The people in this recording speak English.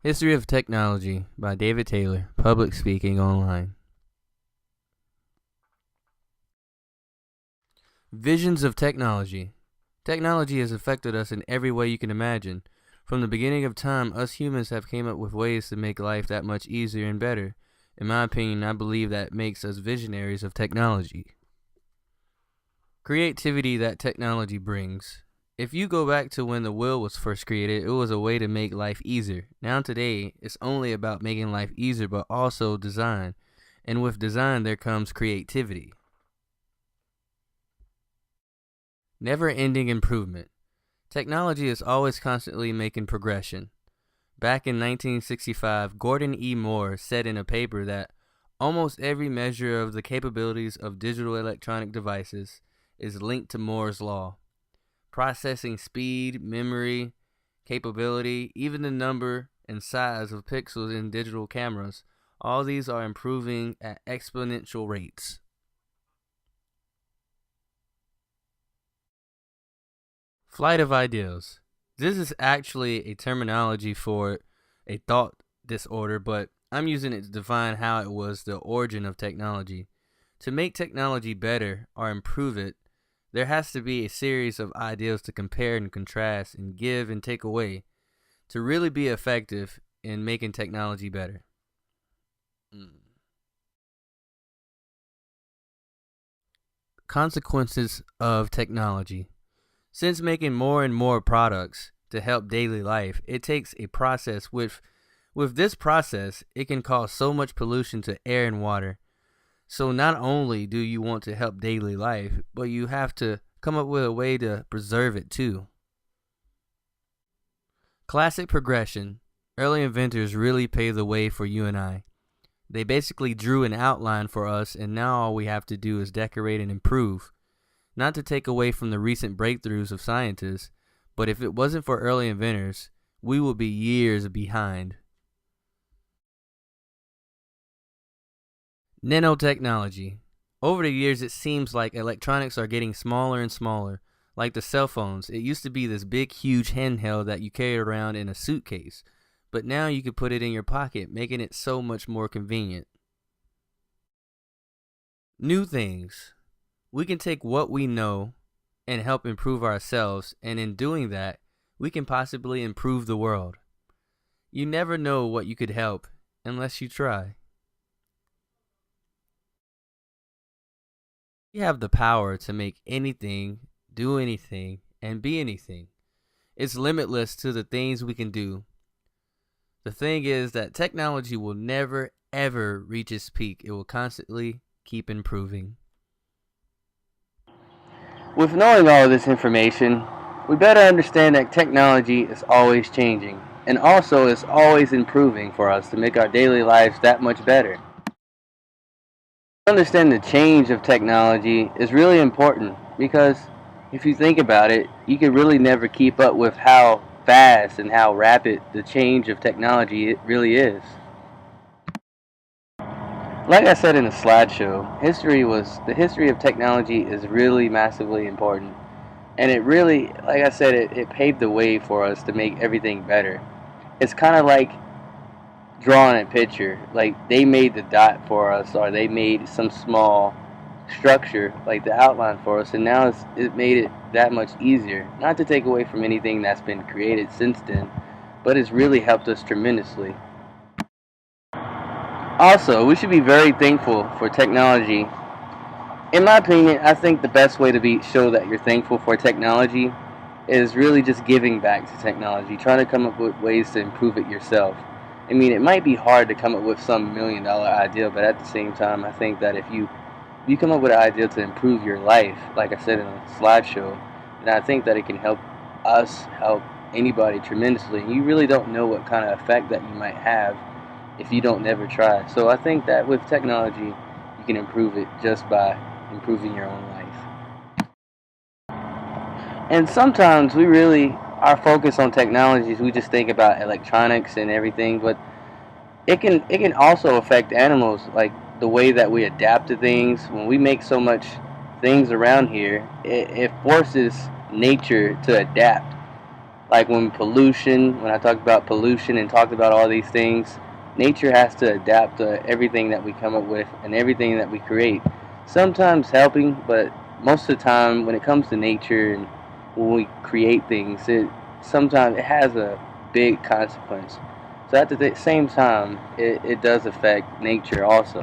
History of Technology by David Taylor, Public Speaking Online. Visions of Technology. Technology has affected us in every way you can imagine. From the beginning of time, us humans have came up with ways to make life that much easier and better. In my opinion, I believe that makes us visionaries of technology. Creativity that technology brings. If you go back to when the wheel was first created, it was a way to make life easier. Now today, it's only about making life easier, but also design. And with design, there comes creativity. Never-ending improvement. Technology is always constantly making progression. Back in 1965, Gordon E. Moore said in a paper that almost every measure of the capabilities of digital electronic devices is linked to Moore's law. Processing speed, memory, capability, even the number and size of pixels in digital cameras, all these are improving at exponential rates. Flight of ideals. This is actually a terminology for a thought disorder, but I'm using it to define how it was the origin of technology. To make technology better or improve it, there has to be a series of ideals to compare and contrast and give and take away to really be effective in making technology better. Consequences of technology. Since making more and more products to help daily life, it takes a process. With this process, it can cause so much pollution to air and water. So not only do you want to help daily life, but you have to come up with a way to preserve it too. Classic progression. Early inventors really paved the way for you and I. They basically drew an outline for us, and now all we have to do is decorate and improve. Not to take away from the recent breakthroughs of scientists, but if it wasn't for early inventors, we would be years behind. Nanotechnology. Over the years, it seems like electronics are getting smaller and smaller. Like the cell phones, it used to be this big, huge handheld that you carried around in a suitcase, but now you can put it in your pocket, making it so much more convenient. New things. We can take what we know and help improve ourselves, and in doing that, we can possibly improve the world. You never know what you could help unless you try. We have the power to make anything, do anything, and be anything. It's limitless to the things we can do. The thing is that technology will never, ever reach its peak. It will constantly keep improving. With knowing all of this information, we better understand that technology is always changing, and also is always improving for us to make our daily lives that much better. Understand the change of technology is really important because if you think about it, you can really never keep up with how fast and how rapid the change of technology it really is. Like I said in the slideshow, the history of technology is really massively important. And it really, like I said, it paved the way for us to make everything better. It's kind of like drawing a picture. Like they made the dot for us, or they made some small structure, like the outline for us, and now it made it that much easier. Not to take away from anything that's been created since then, but it's really helped us tremendously. Also, we should be very thankful for technology. In my opinion, I think the best way to show that you're thankful for technology is really just giving back to technology, trying to come up with ways to improve it yourself. I mean, it might be hard to come up with some $1 million idea, but at the same time, I think that if you come up with an idea to improve your life, like I said in a slideshow, then I think that it can help us help anybody tremendously. And you really don't know what kind of effect that you might have if you don't never try. So I think that with technology, you can improve it just by improving your own life. And sometimes our focus on technologies, we just think about electronics and everything, but it can also affect animals, like the way that we adapt to things. When we make so much things around here, it forces nature to adapt. Like when I talked about pollution and talked about all these things, nature has to adapt to everything that we come up with and everything that we create. Sometimes helping, but most of the time when it comes to nature and when we create things, it sometimes it has a big consequence. So at the same time, it does affect nature also.